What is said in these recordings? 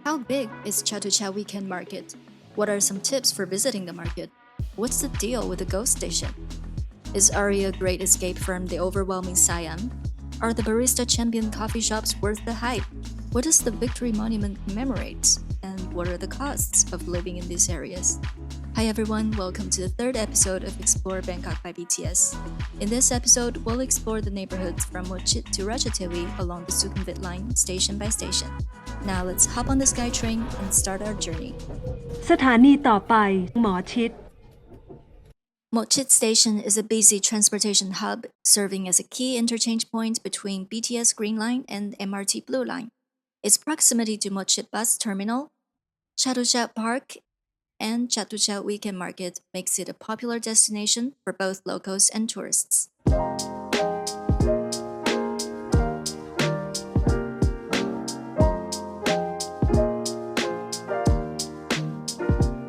How big is Chatuchak Weekend Market? What are some tips for visiting the market? What's the deal with the ghost station? Is Ari a great escape from the overwhelming Siam? Are the barista champion coffee shops worth the hype? What does the Victory Monument commemorate? And what are the costs of living in these areas? Hi everyone, welcome to the third episode of Explore Bangkok by BTS. In this episode, we'll explore the neighborhoods from Chit to Ratchathewi along the Sukhumvit line, station by station. Now let's hop on the Skytrain and start our journey. สถานีต่อไปหมอชิด Mohr Chit Station is a busy transportation hub, serving as a key interchange point between BTS Green Line and MRT Blue Line. Its proximity to Mohr Chit Bus Terminal, Chatuchak Park, and Chatuchak Weekend Market makes it a popular destination for both locals and tourists.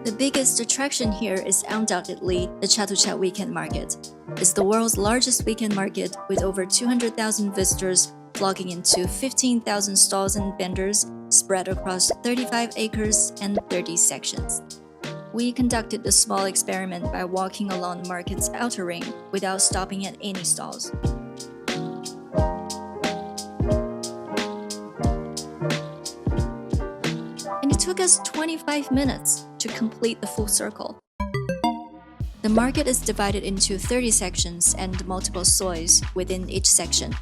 The biggest attraction here is undoubtedly the Chatuchak Weekend Market. It's the world's largest weekend market with over 200,000 visitors flocking into 15,000 stalls and vendors spread across 35 acres and 30 sections. We conducted a small experiment by walking along the market's outer ring without stopping at any stalls. And it took us 25 minutes to complete the full circle. The market is divided into 30 sections and multiple sois within each section.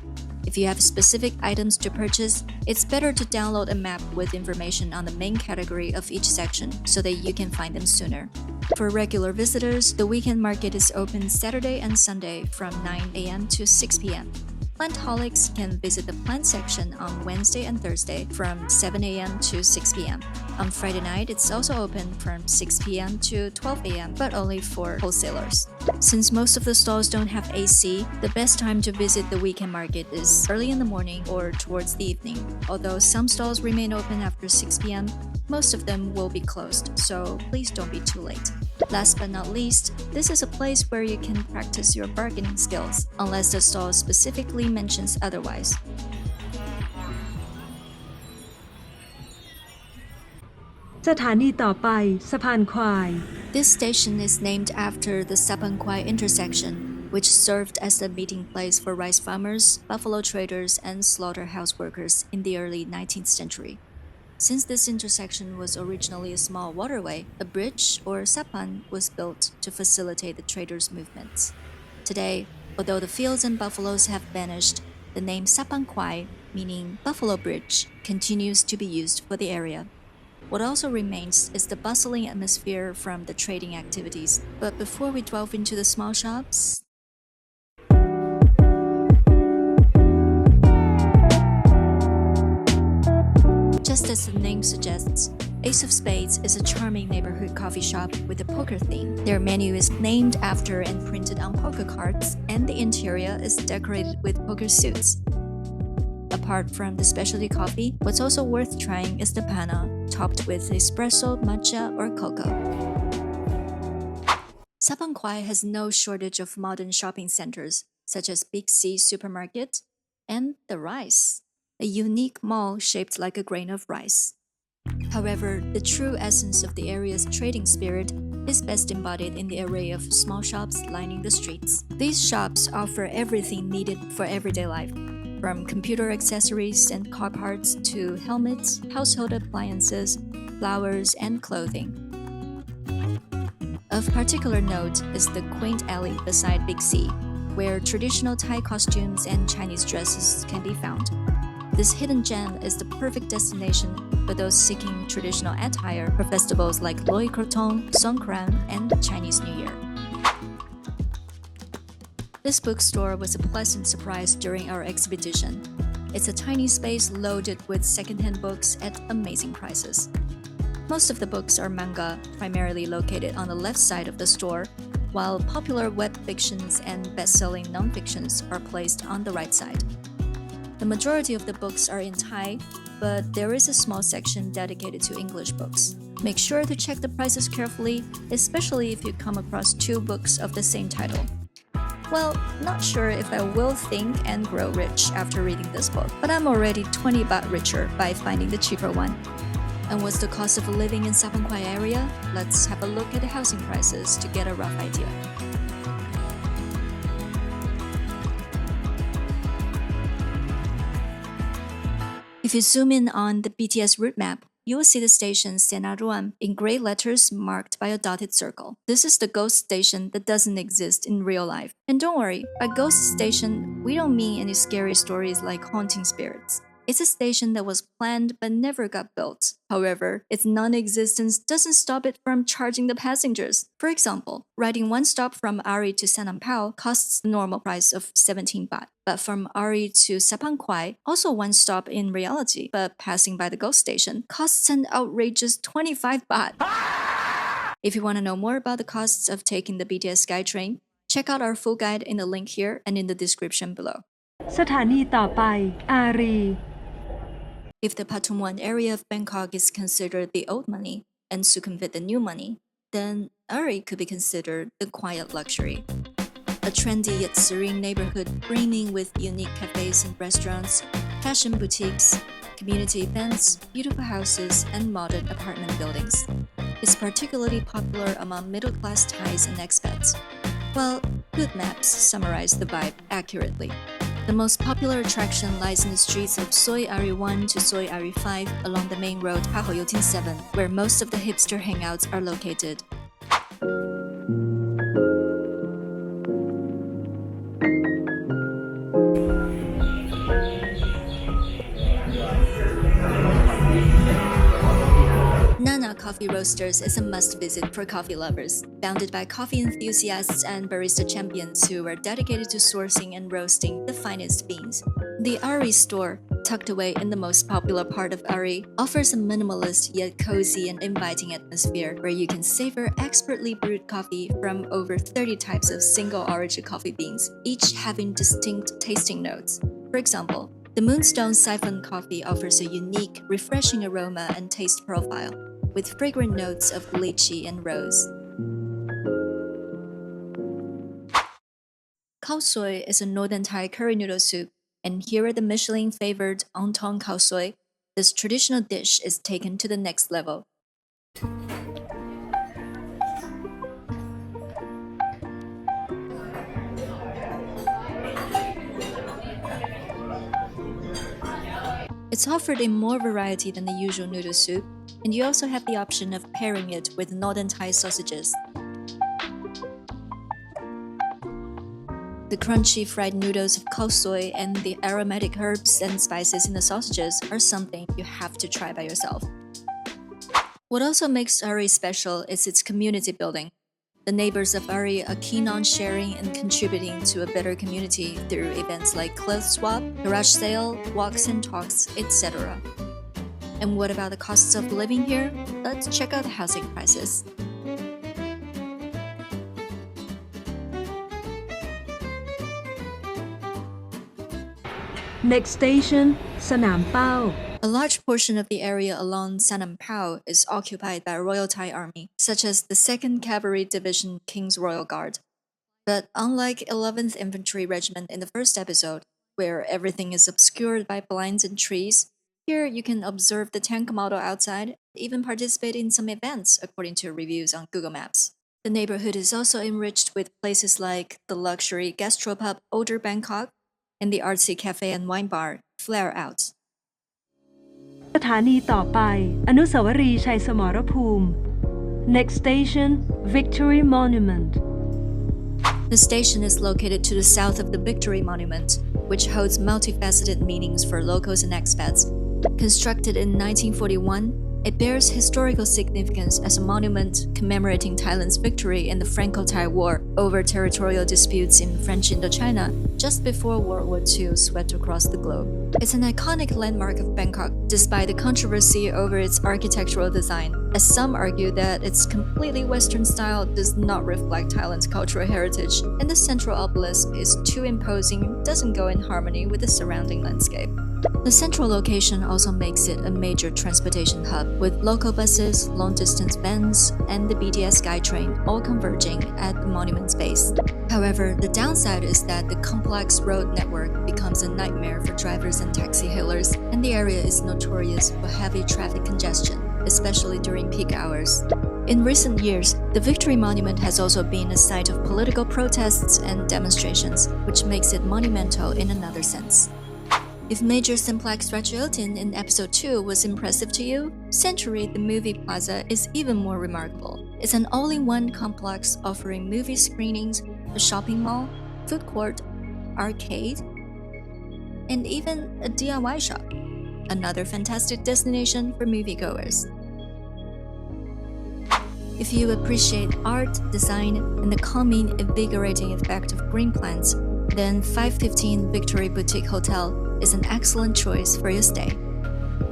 If you have specific items to purchase, it's better to download a map with information on the main category of each section so that you can find them sooner. For regular visitors, the weekend market is open Saturday and Sunday from 9 a.m. to 6 p.m. Plantholics can visit the plant section on Wednesday and Thursday from 7 a.m. to 6 p.m. On Friday night, it's also open from 6 p.m. to 12 a.m., but only for wholesalers. Since most of the stalls don't have AC, the best time to visit the weekend market is early in the morning or towards the evening. Although some stalls remain open after 6 p.m., most of them will be closed, so please don't be too late. Last but not least, this is a place where you can practice your bargaining skills, unless the stall specifically mentions otherwise. This station is named after the Saphan Khwai intersection, which served as the meeting place for rice farmers, buffalo traders, and slaughterhouse workers in the early 19th century. Since this intersection was originally a small waterway, a bridge, or saphan, was built to facilitate the traders' movements. Today, although the fields and buffaloes have vanished, the name Saphan Khwai, meaning Buffalo Bridge, continues to be used for the area. What also remains is the bustling atmosphere from the trading activities. But before we delve into the small shops, just as the name suggests, Ace of Spades is a charming neighborhood coffee shop with a poker theme. Their menu is named after and printed on poker cards, and the interior is decorated with poker suits. Apart from the specialty coffee, what's also worth trying is the panna, topped with espresso, matcha, or cocoa. Saphan Khwai has no shortage of modern shopping centers, such as Big C Supermarket and The Rice, a unique mall shaped like a grain of rice. However, the true essence of the area's trading spirit is best embodied in the array of small shops lining the streets. These shops offer everything needed for everyday life, from computer accessories and car parts to helmets, household appliances, flowers, and clothing. Of particular note is the quaint alley beside Big C, where traditional Thai costumes and Chinese dresses can be found. This hidden gem is the perfect destination for those seeking traditional attire for festivals like Loi Krathong, Songkran, and Chinese New Year. This bookstore was a pleasant surprise during our expedition. It's a tiny space loaded with secondhand books at amazing prices. Most of the books are manga, primarily located on the left side of the store, while popular web fictions and best-selling non-fictions are placed on the right side. The majority of the books are in Thai, but there is a small section dedicated to English books. Make sure to check the prices carefully, especially if you come across two books of the same title. Well, not sure if I will think and grow rich after reading this book, but I'm already 20 baht richer by finding the cheaper one. And what's the cost of living in Saphan Khwai area? Let's have a look at the housing prices to get a rough idea. If you zoom in on the BTS route map, you will see the station Sena Ruam in gray letters marked by a dotted circle. This is the ghost station that doesn't exist in real life. And don't worry, by ghost station, we don't mean any scary stories like haunting spirits. It's a station that was planned but never got built. However, its non-existence doesn't stop it from charging the passengers. For example, riding one stop from Ari to Sanam Pao costs the normal price of 17 baht. But from Ari to Saphan Khwai, also one stop in reality, but passing by the ghost station, costs an outrageous 25 baht. If you want to know more about the costs of taking the BTS Skytrain, check out our full guide in the link here and in the description below. สถานีต่อไปอารี If the Patumwan area of Bangkok is considered the old money and Sukhumvit the new money, then Ari could be considered the quiet luxury. A trendy yet serene neighborhood brimming with unique cafes and restaurants, fashion boutiques, community events, beautiful houses, and modern apartment buildings. It's particularly popular among middle-class Thais and expats. Well, good maps summarize the vibe accurately. The most popular attraction lies in the streets of Soi Ari 1 to Soi Ari 5 along the main road Pahoyotin 7, where most of the hipster hangouts are located. Nana Coffee Roasters is a must-visit for coffee lovers. Founded by coffee enthusiasts and barista champions who are dedicated to sourcing and roasting the finest beans. The Ari store, tucked away in the most popular part of Ari, offers a minimalist yet cozy and inviting atmosphere where you can savor expertly brewed coffee from over 30 types of single-origin coffee beans, each having distinct tasting notes. For example, the Moonstone Siphon coffee offers a unique, refreshing aroma and taste profile, with fragrant notes of lychee and rose. Khao soi is a northern Thai curry noodle soup, and here at the Michelin-favored Ontong Khao soi, this traditional dish is taken to the next level. It's offered in more variety than the usual noodle soup, and you also have the option of pairing it with northern Thai sausages. The crunchy fried noodles of khao soi and the aromatic herbs and spices in the sausages are something you have to try by yourself. What also makes Ari special is its community building. The neighbors of Ari are keen on sharing and contributing to a better community through events like clothes swap, garage sale, walks and talks, etc. And what about the costs of living here? Let's check out the housing prices. Next station สนามเป้า A large portion of the area along Sanam Pao is occupied by Royal Thai Army, such as the 2nd Cavalry Division King's Royal Guard. But unlike 11th Infantry Regiment in the first episode, where everything is obscured by blinds and trees, here you can observe the tank model outside, even participate in some events according to reviews on Google Maps. The neighborhood is also enriched with places like the luxury gastropub Older Bangkok and the artsy cafe and wine bar Flare Out. สถานีต่อไปอนุสาวรีย์ชัยสมรภูมิ Next station Victory Monument. The station is located to the south of the Victory Monument, which holds multifaceted meanings for locals and expats. Constructed in 1941, it bears historical significance as a monument commemorating Thailand's victory in the Franco-Thai War over territorial disputes in French Indochina just before World War II swept across the globe. It's an iconic landmark of Bangkok, despite the controversy over its architectural design, as some argue that its completely Western style does not reflect Thailand's cultural heritage, and the central obelisk is too imposing and doesn't go in harmony with the surrounding landscape. The central location also makes it a major transportation hub, with local buses, long-distance vans, and the BTS Skytrain all converging at the monument's base. However, the downside is that the complex road network becomes a nightmare for drivers and taxi hailers, and the area is notorious for heavy traffic congestion. especially during peak hours. In recent years, the Victory Monument has also been a site of political protests and demonstrations, which makes it monumental in another sense. If Major Simplex Ratchathewi in episode 2 was impressive to you, Century the Movie Plaza is even more remarkable. It's an all-in-one complex offering movie screenings, a shopping mall, food court, arcade, and even a DIY shop. Another fantastic destination for moviegoers. If you appreciate art, design, and the calming, invigorating effect of green plants, then 515 Victory Boutique Hotel is an excellent choice for your stay.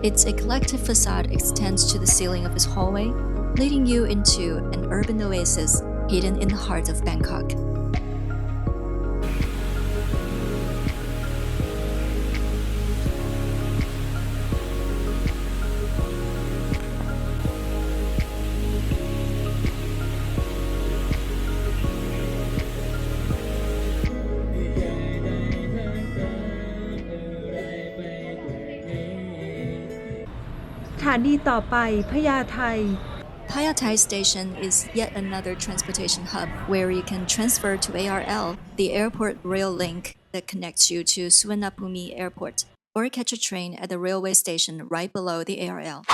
Its eclectic facade extends to the ceiling of its hallway, leading you into an urban oasis hidden in the heart of Bangkok. Phaya Thai Station is yet another transportation hub where you can transfer to ARL, the airport rail link that connects you to Suvarnabhumi Airport, or catch a train at the railway station right below the ARL.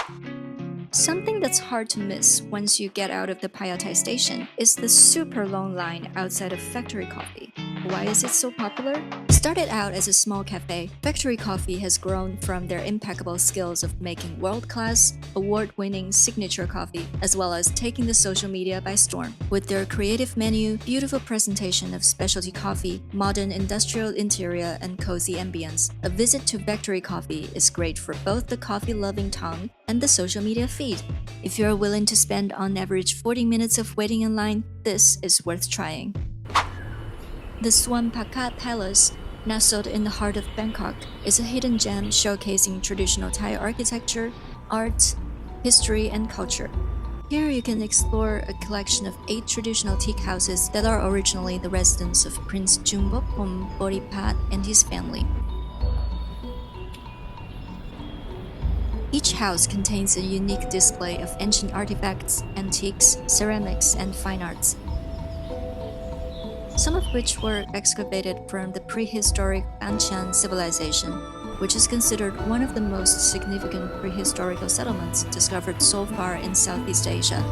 Something that's hard to miss once you get out of the Phaya Thai Station is the super long line outside of Factory Coffee. Why is it so popular? Started out as a small cafe, Factory Coffee has grown from their impeccable skills of making world-class, award-winning signature coffee, as well as taking the social media by storm. With their creative menu, beautiful presentation of specialty coffee, modern industrial interior, and cozy ambience, a visit to Factory Coffee is great for both the coffee-loving tongue and the social media feed. If you're willing to spend on average 40 minutes of waiting in line, this is worth trying. The Swampaka Palace, nestled in the heart of Bangkok, is a hidden gem showcasing traditional Thai architecture, art, history, and culture. Here you can explore a collection of 8 traditional teak houses that are originally the residence of Prince Jumbopom Boripat and his family. Each house contains a unique display of ancient artifacts, antiques, ceramics, and fine arts, some of which were excavated from the prehistoric Banchan civilization, which is considered one of the most significant prehistorical settlements discovered so far in Southeast Asia.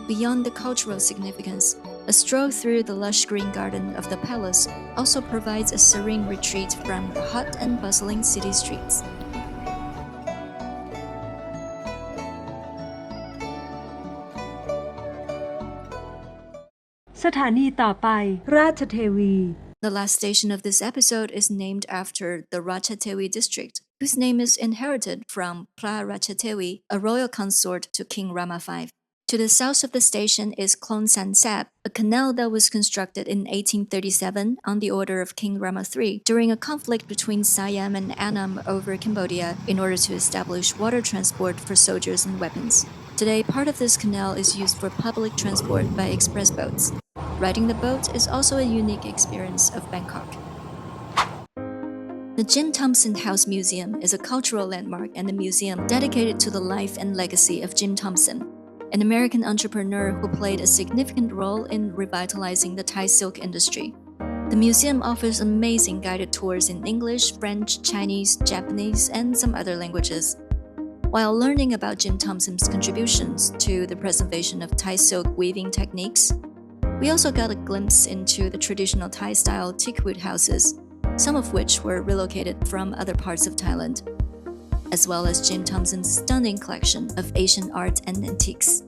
Beyond the cultural significance, a stroll through the lush green garden of the palace also provides a serene retreat from the hot and bustling city streets. Ratchathewi. The last station of this episode is named after the Ratchathewi district, whose name is inherited from Phaya Ratchathewi, a royal consort to King Rama V. To the south of the station is Klon San Sap, a canal that was constructed in 1837 on the order of King Rama III during a conflict between Siam and Annam over Cambodia in order to establish water transport for soldiers and weapons. Today, part of this canal is used for public transport by express boats. Riding the boat is also a unique experience of Bangkok. The Jim Thompson House Museum is a cultural landmark and a museum dedicated to the life and legacy of Jim Thompson, an American entrepreneur who played a significant role in revitalizing the Thai silk industry. The museum offers amazing guided tours in English, French, Chinese, Japanese, and some other languages. While learning about Jim Thompson's contributions to the preservation of Thai silk weaving techniques, we also got a glimpse into the traditional Thai-style teakwood houses, some of which were relocated from other parts of Thailand, as well as Jim Thompson's stunning collection of Asian art and antiques.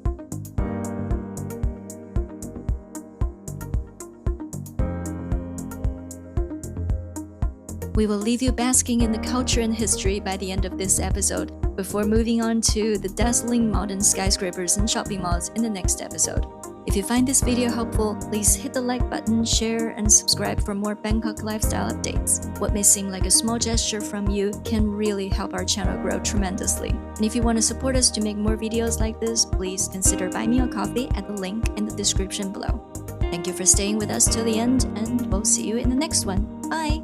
We will leave you basking in the culture and history by the end of this episode, before moving on to the dazzling modern skyscrapers and shopping malls in the next episode. If you find this video helpful, please hit the like button, share, and subscribe for more Bangkok lifestyle updates. What may seem like a small gesture from you can really help our channel grow tremendously. And if you want to support us to make more videos like this, please consider buying me a coffee at the link in the description below. Thank you for staying with us till the end, and we'll see you in the next one. Bye!